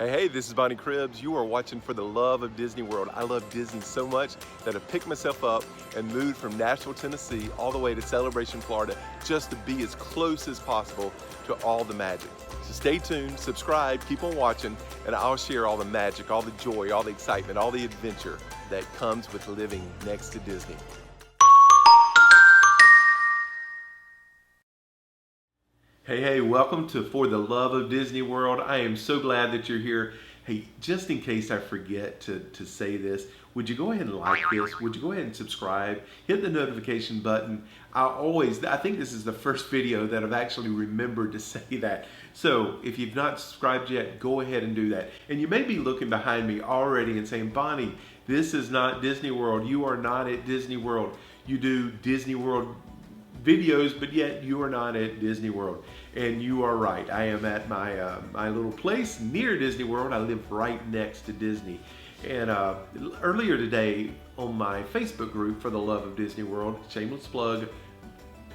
Hey, this is Bonnie Cribbs. You are watching For the Love of Disney World. I love Disney so much that I picked myself up and moved from Nashville, Tennessee, all the way to Celebration, Florida, just to be as close as possible to all the magic. So stay tuned, subscribe, keep on watching, and I'll share all the magic, all the joy, all the excitement, all the adventure that comes with living next to Disney. Hey, welcome to For the Love of Disney World. I am so glad that you're here. Hey, just in case I forget to say this, would you go ahead and like this? Would you go ahead and subscribe? Hit the notification button. I think this is the first video that I've actually remembered to say that. So if you've not subscribed yet, go ahead and do that. And you may be looking behind me already and saying, Bonnie, this is not Disney World. You are not at Disney World. You do Disney World videos, but yet you are not at Disney World. And you are right. I am at my little place near Disney World. I live right next to Disney. And earlier today on my Facebook group For the Love of Disney World, shameless plug,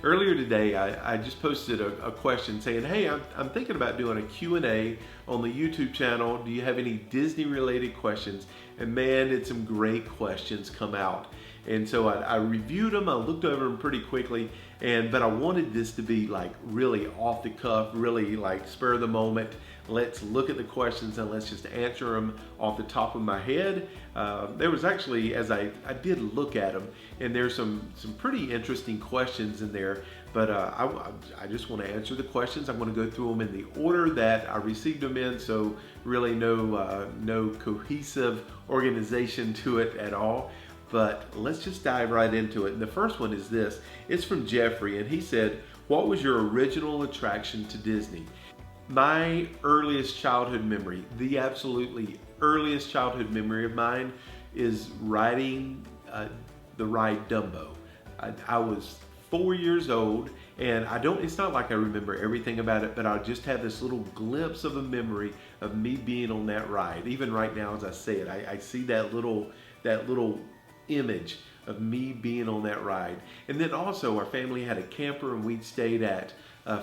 earlier today I just posted a question saying, hey, I'm thinking about doing a Q&A on the YouTube channel. Do you have any Disney related questions? And man, did some great questions come out. And so I reviewed them, I looked over them pretty quickly, but I wanted this to be like really off the cuff, really like spur of the moment. Let's look at the questions and let's just answer them off the top of my head. There was actually, as I did look at them, and there's some pretty interesting questions in there, but I just want to answer the questions. I'm going to go through them in the order that I received them in, so really no cohesive organization to it at all. But let's just dive right into it. And the first one is this. It's from Jeffrey, and he said, what was your original attraction to Disney? My earliest childhood memory, the absolutely earliest childhood memory of mine, is riding the ride Dumbo. I was 4 years old, and it's not like I remember everything about it, but I just have this little glimpse of a memory of me being on that ride. Even right now as I say it, I see that little image of me being on that ride. And then also our family had a camper, and we'd stayed at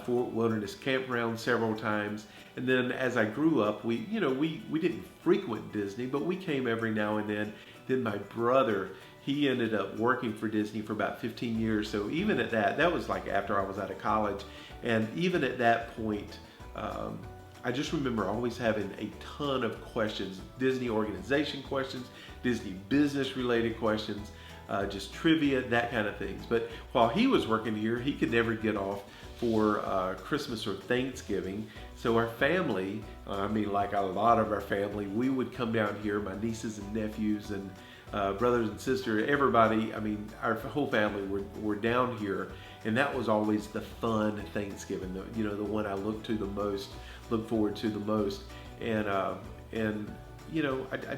Fort Wilderness Campground several times. And then as I grew up, we didn't frequent Disney, but we came every now and then. Then my brother, he ended up working for Disney for about 15 years. So even at that was like after I was out of college. And even at that point, I just remember always having a ton of questions, Disney organization questions, Disney business related questions, just trivia, that kind of things. But while he was working here, he could never get off for Christmas or Thanksgiving. So our family, like a lot of our family, we would come down here, my nieces and nephews and brothers and sisters, everybody, our whole family were down here. And that was always the fun Thanksgiving, the one I look forward to the most. And I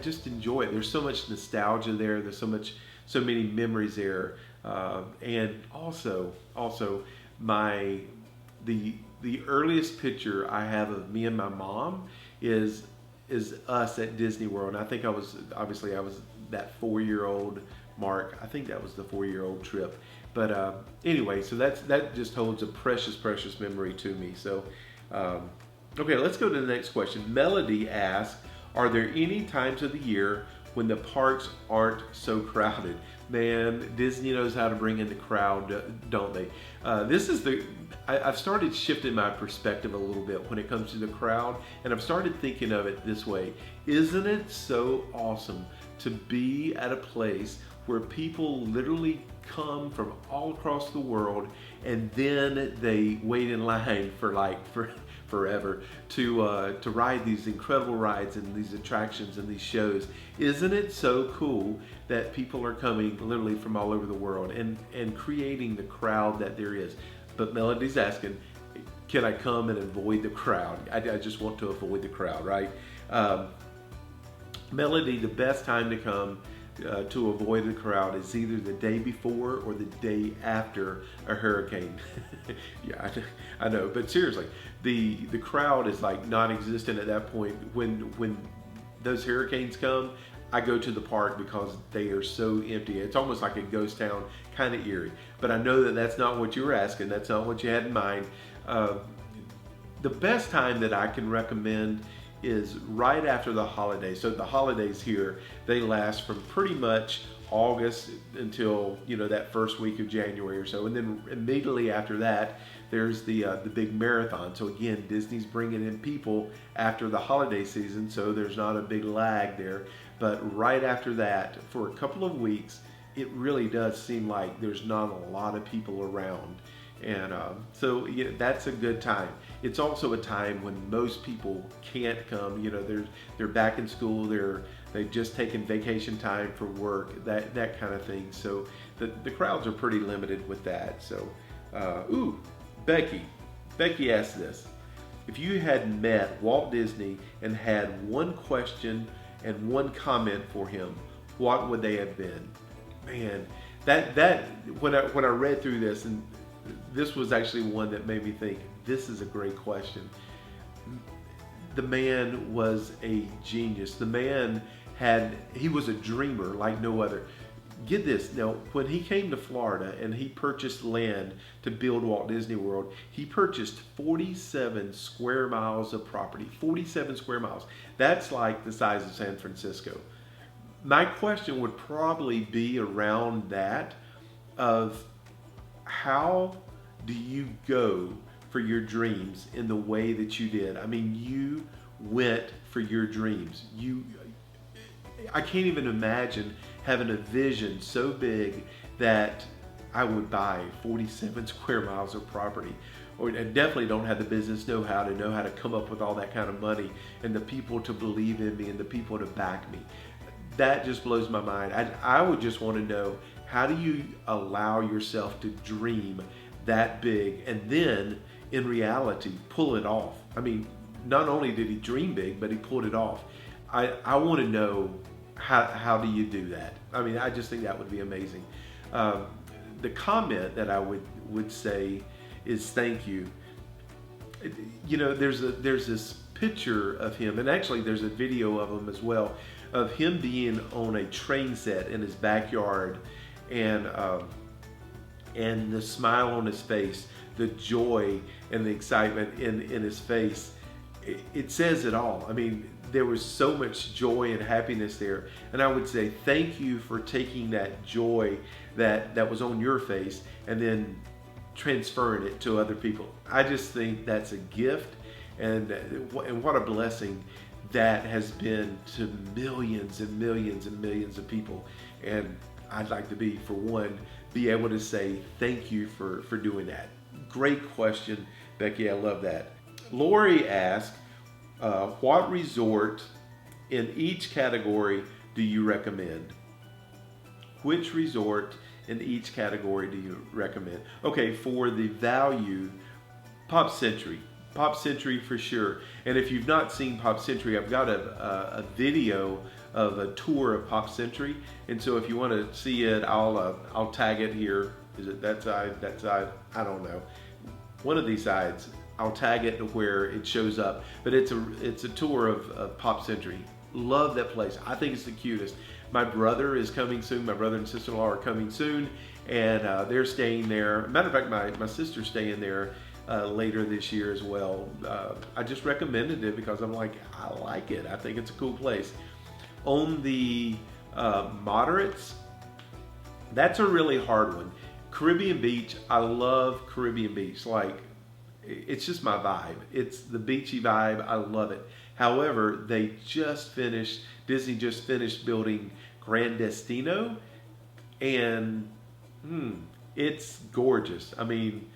just enjoy it. There's so much nostalgia there. There's so many memories there. And also the earliest picture I have of me and my mom is us at Disney World. And I think I was that 4-year-old mark. I think that was the 4-year-old trip. But anyway, so that just holds a precious memory to me. So okay, let's go to the next question. Melody asks, are there any times of the year when the parks aren't so crowded? Man, Disney knows how to bring in the crowd, don't they? I've started shifting my perspective a little bit when it comes to the crowd, and I've started thinking of it this way. Isn't it so awesome to be at a place where people literally come from all across the world, and then they wait in line for forever to ride these incredible rides and these attractions and these shows? Isn't it so cool that people are coming literally from all over the world and creating the crowd that there is? But Melody's asking, can I come and avoid the crowd? I just want to avoid the crowd, right? Melody, the best time to come to avoid the crowd is either the day before or the day after a hurricane. Yeah, I know, but seriously, the crowd is like non-existent at that point. When those hurricanes come, I go to the park because they are so empty. It's almost like a ghost town, kind of eerie. But I know that that's not what you were asking. That's not what you had in mind. The best time that I can recommend is right after the holidays. So the holidays here, they last from pretty much August until, you know, that first week of January or so, and then immediately after that, there's the big marathon. So again, Disney's bringing in people after the holiday season, so there's not a big lag there. But right after that, for a couple of weeks, it really does seem like there's not a lot of people around. And so yeah, that's a good time. It's also a time when most people can't come. You know, they're back in school. They've just taken vacation time for work. That kind of thing. So the crowds are pretty limited with that. So, ooh, Becky asked this: if you had met Walt Disney and had one question and one comment for him, what would they have been? Man, that when I read through this, and this was actually one that made me think, this is a great question. The man was a genius. The man he was a dreamer like no other. Get this, now when he came to Florida and he purchased land to build Walt Disney World, he purchased 47 square miles of property. 47 square miles. That's like the size of San Francisco. My question would probably be around that, of how do you go for your dreams in the way that you did? I mean, you went for your dreams. I can't even imagine having a vision so big that I would buy 47 square miles of property. Or I definitely don't have the business know-how to come up with all that kind of money, and the people to believe in me and the people to back me. That just blows my mind. I would just want to know, how do you allow yourself to dream that big and then in reality pull it off? I mean, not only did he dream big, but he pulled it off. I want to know, how do you do that? I mean, I just think that would be amazing. The comment that I would say is thank you. You know, there's this picture of him, and actually there's a video of him as well, of him being on a train set in his backyard, and the smile on his face, the joy and the excitement in his face. It says it all. I mean, there was so much joy and happiness there. And I would say thank you for taking that joy that was on your face and then transferring it to other people. I just think that's a gift, and what a blessing that has been to millions and millions and millions of people. And I'd like to be able to say thank you for doing that. Great question, Becky. I love that. Lori asked, what resort in each category do you recommend? Which resort in each category do you recommend? Okay, for the value, Pop Century for sure. And if you've not seen Pop Century, I've got a video of a tour of Pop Century, and so if you want to see it, I'll tag it here. Is it that side? That side? I don't know. One of these sides. I'll tag it to where it shows up. But it's a tour of Pop Century. Love that place. I think it's the cutest. My brother is coming soon. My brother and sister-in-law are coming soon, and they're staying there. Matter of fact, my sister's staying there later this year as well. I just recommended it because I'm like, I like it. I think it's a cool place. On the moderates, that's a really hard one. Caribbean Beach, I love Caribbean Beach. Like, it's just my vibe. It's the beachy vibe. I love it. However, Disney just finished building Grand Destino, and it's gorgeous. I mean,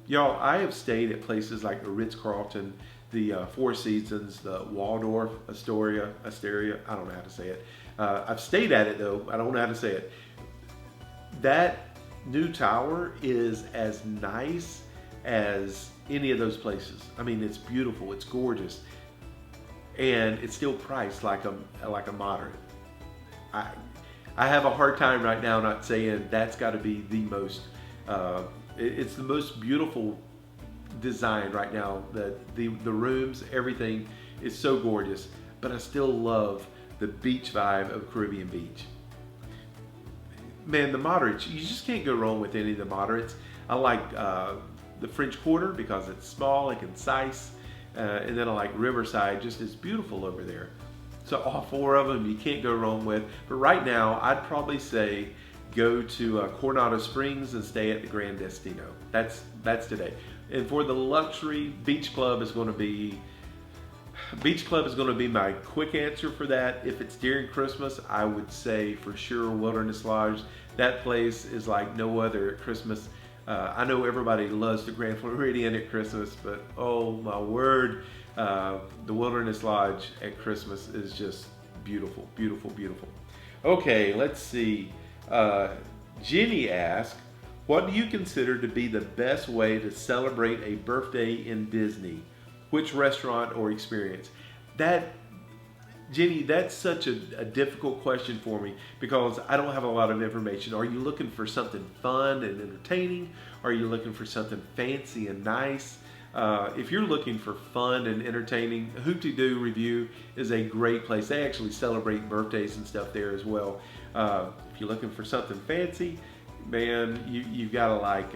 y'all, I have stayed at places like the Ritz-Carlton, the Four Seasons, the Waldorf Astoria, I don't know how to say it. I've stayed at it though, I don't know how to say it. That new tower is as nice as any of those places. I mean, it's beautiful, it's gorgeous, and it's still priced like a moderate. I have a hard time right now not saying that's got to be the most. It's the most beautiful design right now. The rooms, everything is so gorgeous, but I still love the beach vibe of Caribbean Beach. Man, the moderates, you just can't go wrong with any of the moderates. I like the French Quarter because it's small and concise. and then I like Riverside, just it's beautiful over there. So all four of them you can't go wrong with. But right now, I'd probably say go to Coronado Springs and stay at the Grand Destino. That's today. And for the luxury, Beach Club is going to be my quick answer for that. If it's during Christmas, I would say for sure Wilderness Lodge. That place is like no other at Christmas. I know everybody loves the Grand Floridian at Christmas, but oh my word, the Wilderness Lodge at Christmas is just beautiful, beautiful, beautiful. Okay, let's see. Jenny asked, what do you consider to be the best way to celebrate a birthday in Disney? Which restaurant or experience? Jenny, that's such a difficult question for me because I don't have a lot of information. Are you looking for something fun and entertaining? Are you looking for something fancy and nice? If you're looking for fun and entertaining, Hoop-Dee-Doo Review is a great place. They actually celebrate birthdays and stuff there as well. If you're looking for something fancy, man, you've got to like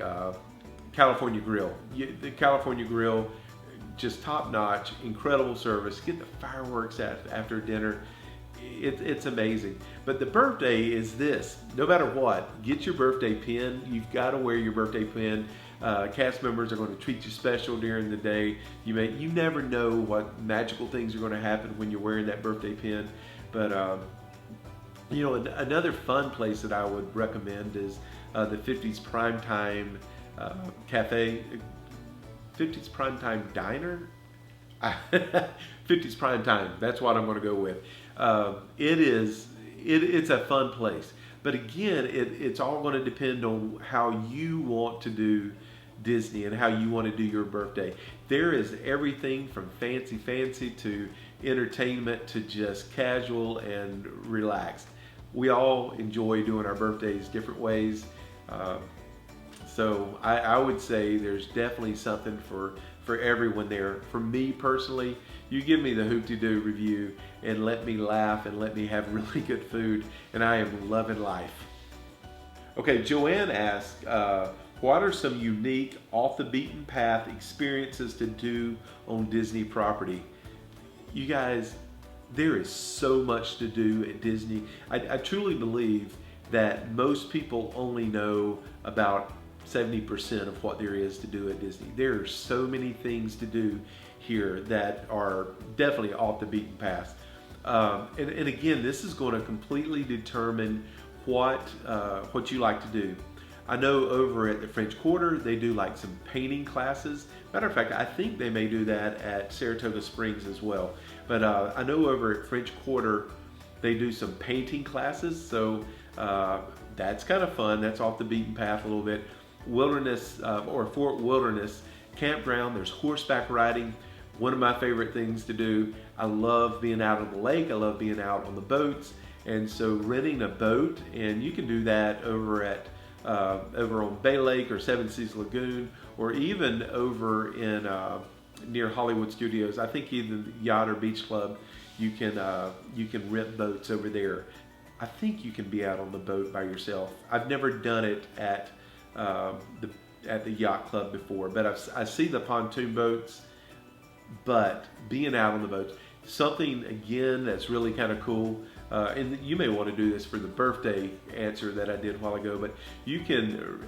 California Grill. The California Grill, just top notch, incredible service. Get the fireworks after dinner. It's amazing. But the birthday is this. No matter what, get your birthday pin. You've got to wear your birthday pin. Cast members are going to treat you special during the day. You never know what magical things are going to happen when you're wearing that birthday pin. But another fun place that I would recommend is the 50s Primetime Cafe. 50s Primetime Diner? 50s Primetime, that's what I'm going to go with. It's a fun place. But again, it's all going to depend on how you want to do Disney and how you want to do your birthday. There is everything from fancy to entertainment to just casual and relaxed. We all enjoy doing our birthdays different ways. So I would say there's definitely something for everyone there. For me personally, you give me the Hoop-Dee-Doo Review and let me laugh and let me have really good food, and I am loving life. Okay, Joanne asked, what are some unique, off the beaten path experiences to do on Disney property? You guys, there is so much to do at Disney. I truly believe that most people only know about 70% of what there is to do at Disney. There are so many things to do here that are definitely off the beaten path. And again, this is going to completely determine what you like to do. I know over at the French Quarter, they do like some painting classes. Matter of fact, I think they may do that at Saratoga Springs as well. But I know over at French Quarter, they do some painting classes. So that's kind of fun. That's off the beaten path a little bit. Wilderness or Fort Wilderness Campground, there's horseback riding. One of my favorite things to do. I love being out on the lake. I love being out on the boats. And so renting a boat, and you can do that over on Bay Lake or Seven Seas Lagoon, or even over in near Hollywood Studios. I think either the Yacht or Beach Club, you can rent boats over there. I think you can be out on the boat by yourself. I've never done it at the yacht club before, but I see the pontoon boats. But being out on the boats, something again that's really kind of cool. And you may want to do this for the birthday answer that I did a while ago, but you can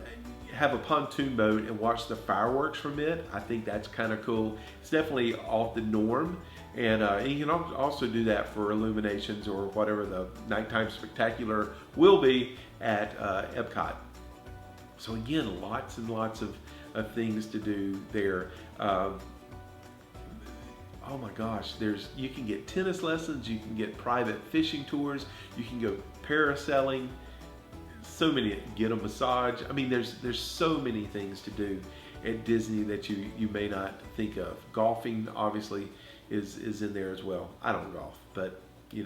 have a pontoon boat and watch the fireworks from it. I think that's kind of cool. It's definitely off the norm. And you can also do that for illuminations or whatever the nighttime spectacular will be at Epcot. So again, lots and lots of things to do there. Oh my gosh, you can get tennis lessons, you can get private fishing tours, you can go parasailing, so many, get a massage. I mean, there's so many things to do at Disney that you may not think of. Golfing obviously is in there as well. I don't golf, but you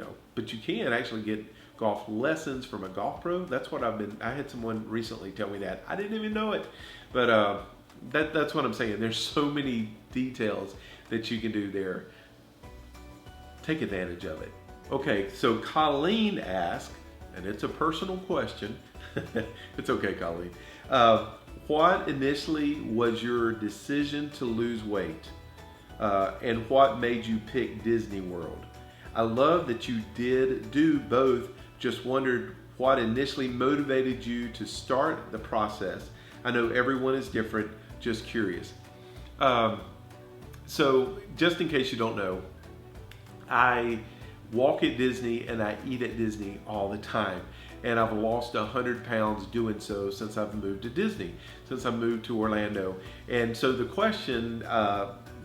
can actually get golf lessons from a golf pro. That's what I had someone recently tell me that. I didn't even know it, but that's what I'm saying. There's so many details that you can do there. Take advantage of it. Okay, so Colleen asked, and it's a personal question. It's okay, Colleen. What initially was your decision to lose weight? and what made you pick Disney World? I love that you did do both. Just wondered what initially motivated you to start the process. I know everyone is different, just curious. So just in case you don't know, I walk at Disney and I eat at Disney all the time. And I've lost 100 pounds doing so since I've moved to Disney, since I moved to Orlando. And so the question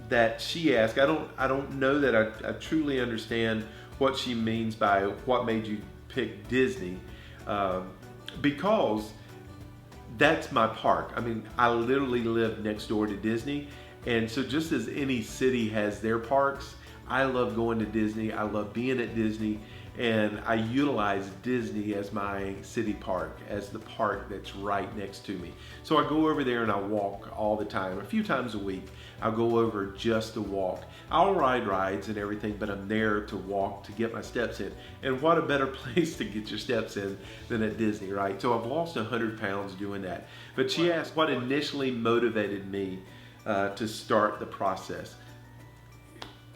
that she asked, I don't know that I truly understand what she means by what made you pick Disney, because that's my park. I mean, I literally live next door to Disney. And so just as any city has their parks, I love going to Disney. I love being at Disney. And I utilize Disney as my city park, as the park that's right next to me. So I go over there and I walk all the time. A few times a week, I'll go over just to walk. I'll ride rides and everything, but I'm there to walk, to get my steps in. And what a better place to get your steps in than at Disney, right? So I've lost 100 pounds doing that. But she asked what initially motivated me to start the process.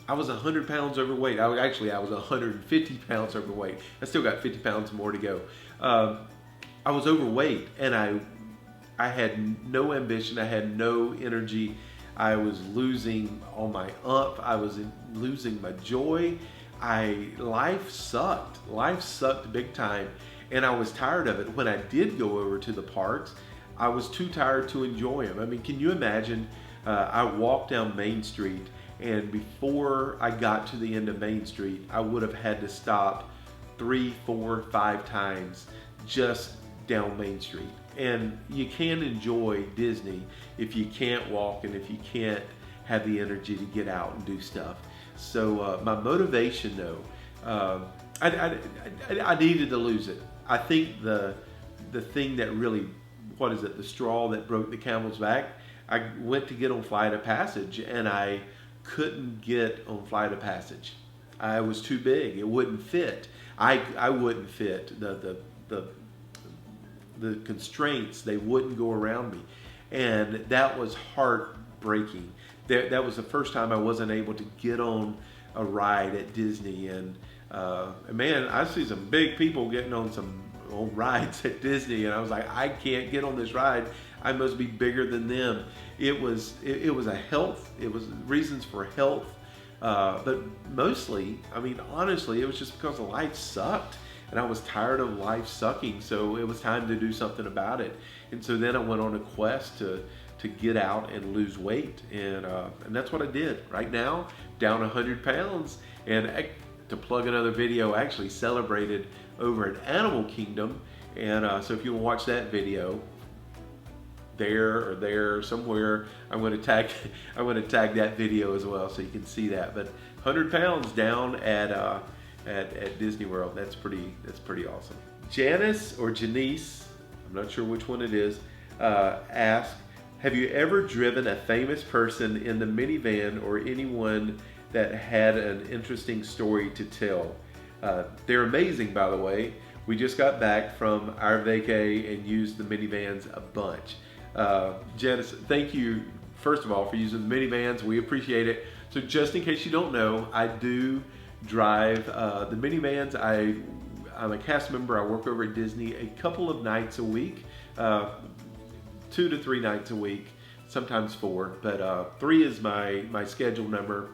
I was 100 pounds overweight. I was 150 pounds overweight. I still got 50 pounds more to go. I was overweight and I had no ambition. I had no energy. I was losing all my umph. I was losing my joy. Life sucked. Life sucked big time. And I was tired of it. When I did go over to the parks, I was too tired to enjoy them. I mean, can you imagine? I walked down Main Street, and before I got to the end of Main Street, I would have had to stop 3, 4, 5 times just down Main Street. And you can't enjoy Disney if you can't walk and if you can't have the energy to get out and do stuff. So my motivation though, I needed to lose it. I think the thing that really, the straw that broke the camel's back, I went to get on Flight of Passage and I couldn't get on Flight of Passage. I was too big. It wouldn't fit. I wouldn't fit. The constraints, they wouldn't go around me. And that was heartbreaking. That was the first time I wasn't able to get on a ride at Disney. And man, I see some big people getting on rides at Disney, and I was like, I can't get on this ride. I must be bigger than them. It was reasons for health, but mostly, I mean, honestly, it was just because life sucked, and I was tired of life sucking. So it was time to do something about it. And so then I went on a quest to get out and lose weight, and that's what I did. Right now, down 100 pounds, and to plug another video, I actually celebrated over at Animal Kingdom, and so if you want to watch that video, there somewhere, I'm going to tag that video as well, so you can see that. But 100 pounds down at Disney World, that's pretty awesome. Janice or Janice, I'm not sure which one it is, asked, have you ever driven a famous person in the minivan or anyone that had an interesting story to tell? They're amazing, by the way. We just got back from our vacay and used the minivans a bunch. Janice, thank you, first of all, for using the minivans. We appreciate it. So just in case you don't know, I do drive the minivans. I'm a cast member. I work over at Disney a couple of nights a week, 2 to 3 nights a week, sometimes 4, but 3 is my schedule number.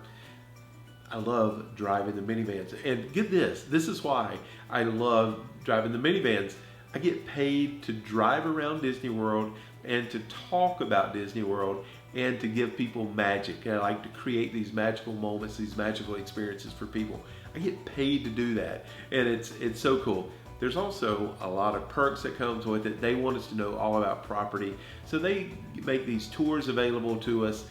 I love driving the minivans. And get this is why I love driving the minivans. I get paid to drive around Disney World and to talk about Disney World and to give people magic. I like to create these magical moments, these magical experiences for people. I get paid to do that, and it's so cool. There's also a lot of perks that comes with it. They want us to know all about property, so they make these tours available to us,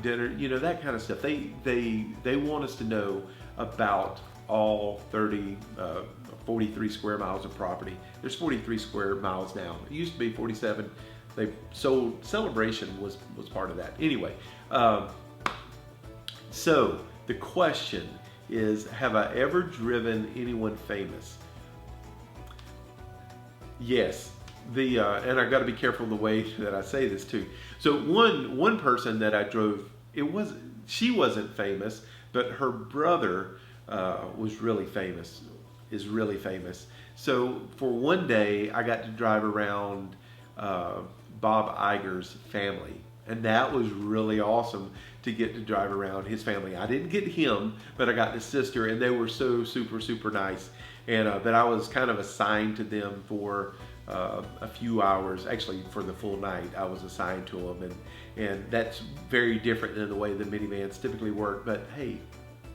dinner, that kind of stuff. They want us to know about all 43 square miles of property. There's 43 square miles now. It used to be 47. They sold Celebration was part of that. Anyway, so the question is, have I ever driven anyone famous? Yes. And I got to be careful the way that I say this too. So one person that I drove, she wasn't famous, but her brother was really famous, is really famous. So for one day, I got to drive around Bob Iger's family. And that was really awesome to get to drive around his family. I didn't get him, but I got his sister, and they were so super, super nice. And but I was kind of assigned to them for a few hours, actually for the full night. I was assigned to them, and that's very different than the way the minivans typically work. But hey,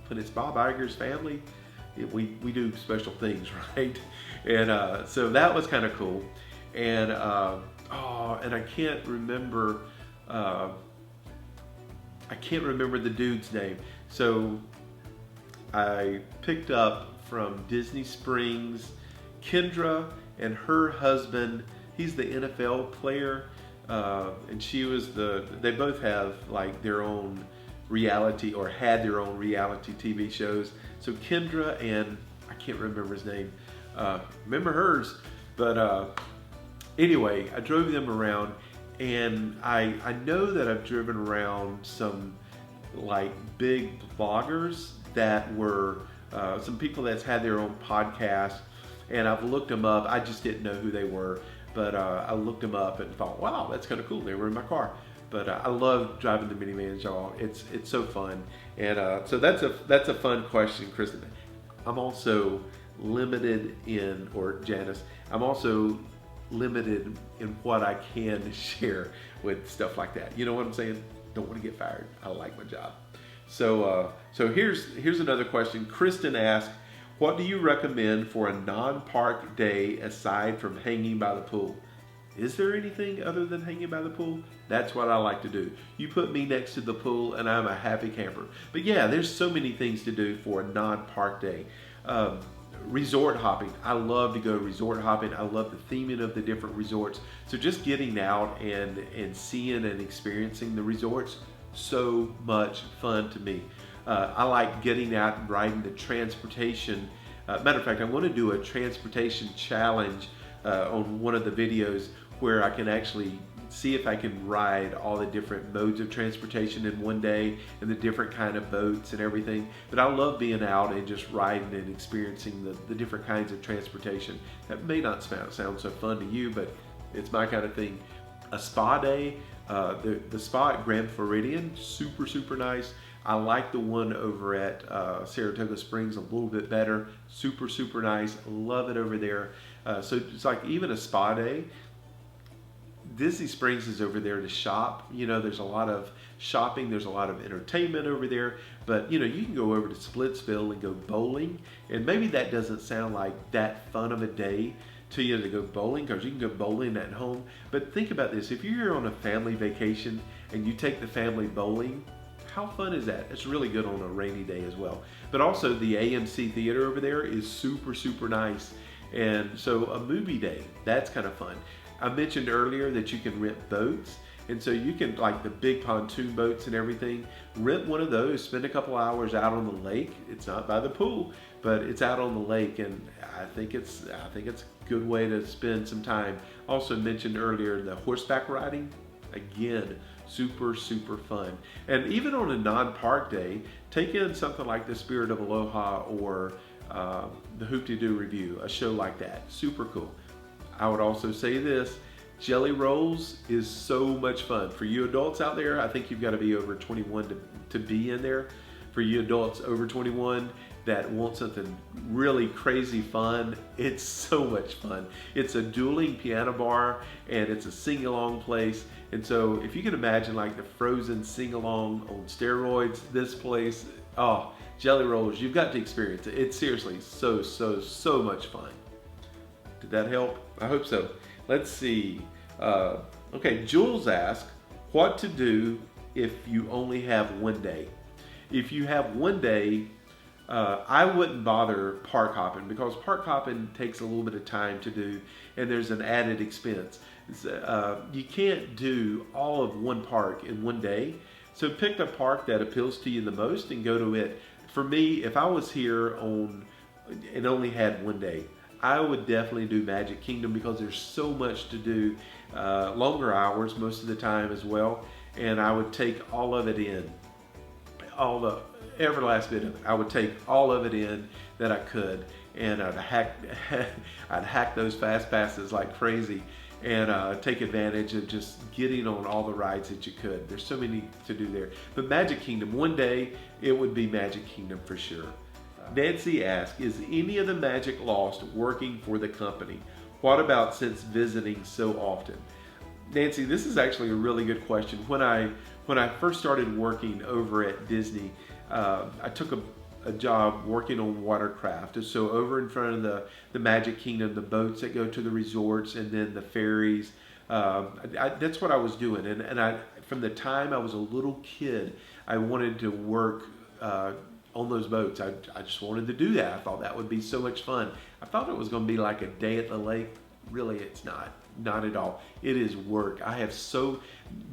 when it's Bob Iger's family, we do special things, right? And so that was kind of cool. And and I can't remember. I can't remember the dude's name. So I picked up from Disney Springs Kendra and her husband. He's the NFL player, and she was they both have like their own reality, or had their own reality TV shows. So Kendra and I can't remember his name. Remember hers, but anyway, I drove them around. And I know that I've driven around some like big vloggers that were some people that's had their own podcast, and I've looked them up. I just didn't know who they were, but I looked them up and thought, wow, that's kind of cool. They were in my car. But I love driving the minivans, y'all. It's so fun, and so that's a fun question, Kristen. I'm also limited in, or Janice, I'm also limited in what I can share with stuff like that. You know what I'm saying? Don't want to get fired. I like my job. So here's another question. Kristen asked, what do you recommend for a non-park day aside from hanging by the pool? Is there anything other than hanging by the pool? That's what I like to do. You put me next to the pool and I'm a happy camper. But yeah, there's so many things to do for a non-park day. Resort hopping. I love to go resort hopping. I love the theming of the different resorts. So just getting out and seeing and experiencing the resorts, so much fun to me. I like getting out and riding the transportation. Matter of fact, I want to do a transportation challenge on one of the videos where I can actually see if I can ride all the different modes of transportation in one day and the different kind of boats and everything. But I love being out and just riding and experiencing the different kinds of transportation. That may not sound so fun to you, but it's my kind of thing. A spa day, the spa at Grand Floridian, super, super nice. I like the one over at Saratoga Springs a little bit better. Super, super nice. Love it over there. So it's like even a spa day. Disney Springs is over there to shop. You know, there's a lot of shopping, there's a lot of entertainment over there, but you know, you can go over to Splitsville and go bowling, and maybe that doesn't sound like that fun of a day to you to go bowling, because you can go bowling at home. But think about this, if you're on a family vacation and you take the family bowling, how fun is that? It's really good on a rainy day as well. But also the AMC theater over there is super, super nice. And so a movie day, that's kind of fun. I mentioned earlier that you can rent boats, and so you can, like the big pontoon boats and everything, rent one of those, spend a couple hours out on the lake. It's not by the pool, but it's out on the lake, and I think it's a good way to spend some time. Also mentioned earlier the horseback riding, again, super, super fun. And even on a non-park day, take in something like the Spirit of Aloha or the Hoop-de-Doo Review, a show like that, super cool. I would also say this, Jelly Rolls is so much fun. For you adults out there, I think you've got to be over 21 to be in there. For you adults over 21 that want something really crazy fun, it's so much fun. It's a dueling piano bar and it's a sing-along place. And so if you can imagine like the Frozen sing-along on steroids, this place, oh, Jelly Rolls, you've got to experience it. It's seriously so, so, so much fun. Did that help? I hope so. Let's see. Okay, Jules asked, what to do if you only have one day? If you have one day, I wouldn't bother park hopping, because park hopping takes a little bit of time to do and there's an added expense. You can't do all of one park in one day. So pick the park that appeals to you the most and go to it. For me, if I was here and only had one day, I would definitely do Magic Kingdom, because there's so much to do, longer hours most of the time as well, and I would take all of it in. all the every last bit of it. I would take all of it in that I could, and I'd hack those fast passes like crazy, and take advantage of just getting on all the rides that you could. There's so many to do there. But Magic Kingdom, one day it would be Magic Kingdom for sure. Nancy asks, is any of the magic lost working for the company? What about since visiting so often? Nancy, this is actually a really good question. When I first started working over at Disney, I took a job working on watercraft. And so over in front of the Magic Kingdom, the boats that go to the resorts and then the ferries, that's what I was doing. And I, from the time I was a little kid, I wanted to work on those boats. I just wanted to do that. I thought that would be so much fun. I thought it was going to be like a day at the lake. Really, it's not at all. It is work.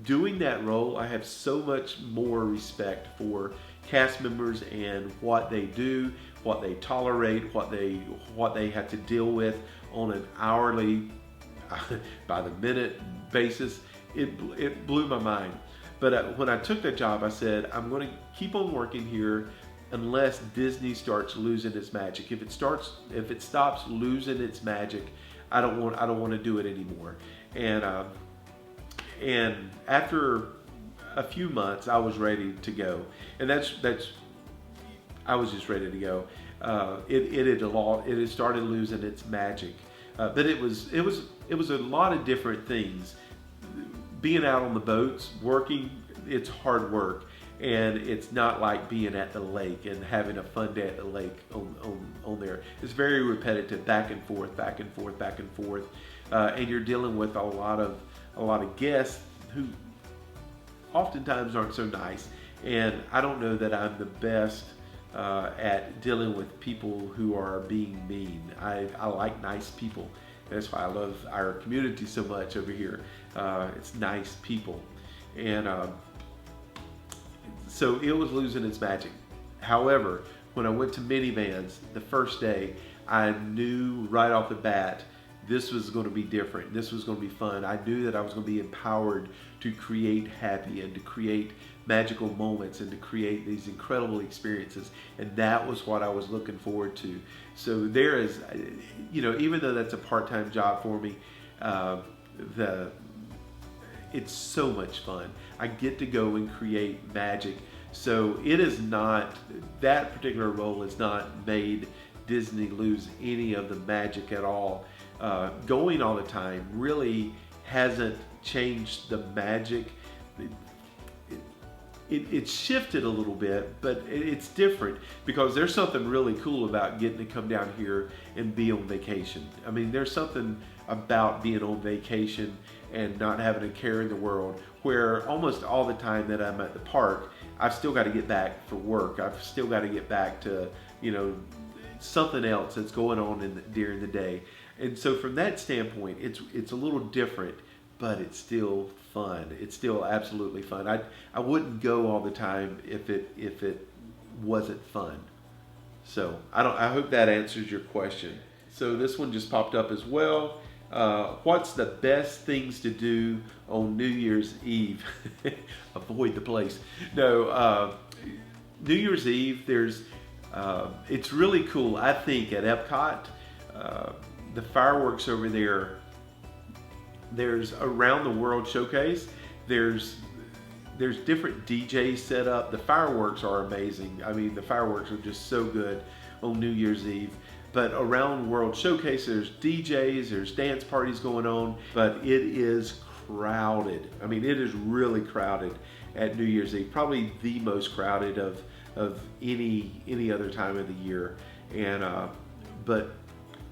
Doing that role, I have so much more respect for cast members and what they do, what they tolerate, what they have to deal with on an hourly, by the minute basis. It blew my mind. But when I took that job, I said, I'm going to keep on working here unless Disney starts losing its magic. If it stops losing its magic, I don't want to do it anymore. And after a few months, I was ready to go, and I was just ready to go. It had started losing its magic, but it was a lot of different things. Being out on the boats, working, it's hard work. And it's not like being at the lake and having a fun day at the lake on there. It's very repetitive, back and forth, back and forth, back and forth, and you're dealing with a lot of guests who oftentimes aren't so nice. And I don't know that I'm the best at dealing with people who are being mean. I like nice people. That's why I love our community so much over here. It's nice people, and so it was losing its magic. However, when I went to minivans the first day, I knew right off the bat this was going to be different. This was going to be fun. I knew that I was going to be empowered to create happy and to create magical moments and to create these incredible experiences. And that was what I was looking forward to. So there is, even though that's a part-time job for me, it's so much fun. I get to go and create magic. So it is not, that particular role has not made Disney lose any of the magic at all. Going all the time really hasn't changed the magic. It's shifted a little bit, but it's different because there's something really cool about getting to come down here and be on vacation. I mean, there's something about being on vacation and not having a care in the world, where almost all the time that I'm at the park, I've still got to get back for work. I've still got to get back to, something else that's going on during the day. And so from that standpoint, it's a little different, but it's still fun. It's still absolutely fun. I wouldn't go all the time if it wasn't fun. So I hope that answers your question. So this one just popped up as well. What's the best things to do on New Year's Eve? Avoid the place. No, New Year's Eve, it's really cool. I think at Epcot, the fireworks over there, there's around the world showcase. There's different DJs set up. The fireworks are amazing. I mean, the fireworks are just so good on New Year's Eve. But around World Showcase, there's DJs, there's dance parties going on, but it is crowded. I mean, it is really crowded at New Year's Eve. Probably the most crowded of any other time of the year. And but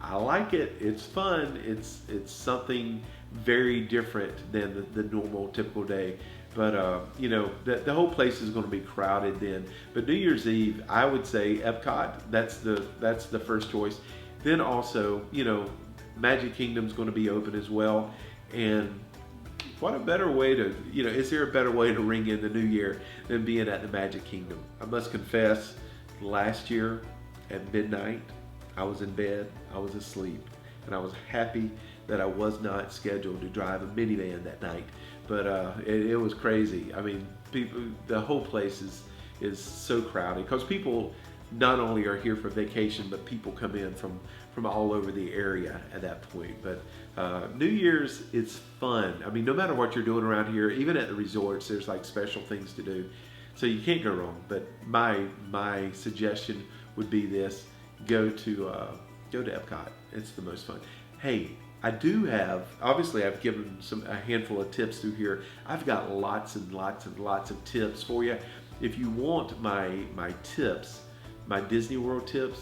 I like it. It's fun. It's something very different than the normal typical day. But the whole place is going to be crowded then. But New Year's Eve, I would say Epcot. That's the first choice. Then also, Magic Kingdom's going to be open as well. And what a better way to, is there a better way to ring in the new year than being at the Magic Kingdom? I must confess, last year at midnight, I was in bed, I was asleep, and I was happy that I was not scheduled to drive a minivan that night. But it was crazy. I mean, the whole place is is so crowded because people not only are here for vacation, but people come in from all over the area at that point. But New Year's, it's fun. I mean, no matter what you're doing around here, even at the resorts, there's like special things to do. So you can't go wrong. But my suggestion would be this: go to Epcot. It's the most fun. Hey, I do have, obviously I've given a handful of tips through here. I've got lots and lots and lots of tips for you. If you want my tips, my Disney World tips,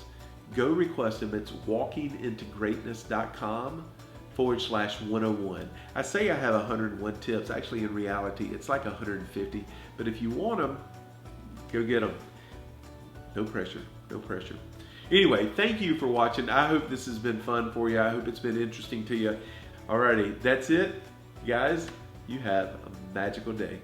go request them. It's walkingintogreatness.com/101. I say I have 101 tips. Actually, in reality, it's like 150. But if you want them, go get them. No pressure, no pressure. Anyway, thank you for watching. I hope this has been fun for you. I hope it's been interesting to you. Alrighty, that's it. Guys, you have a magical day.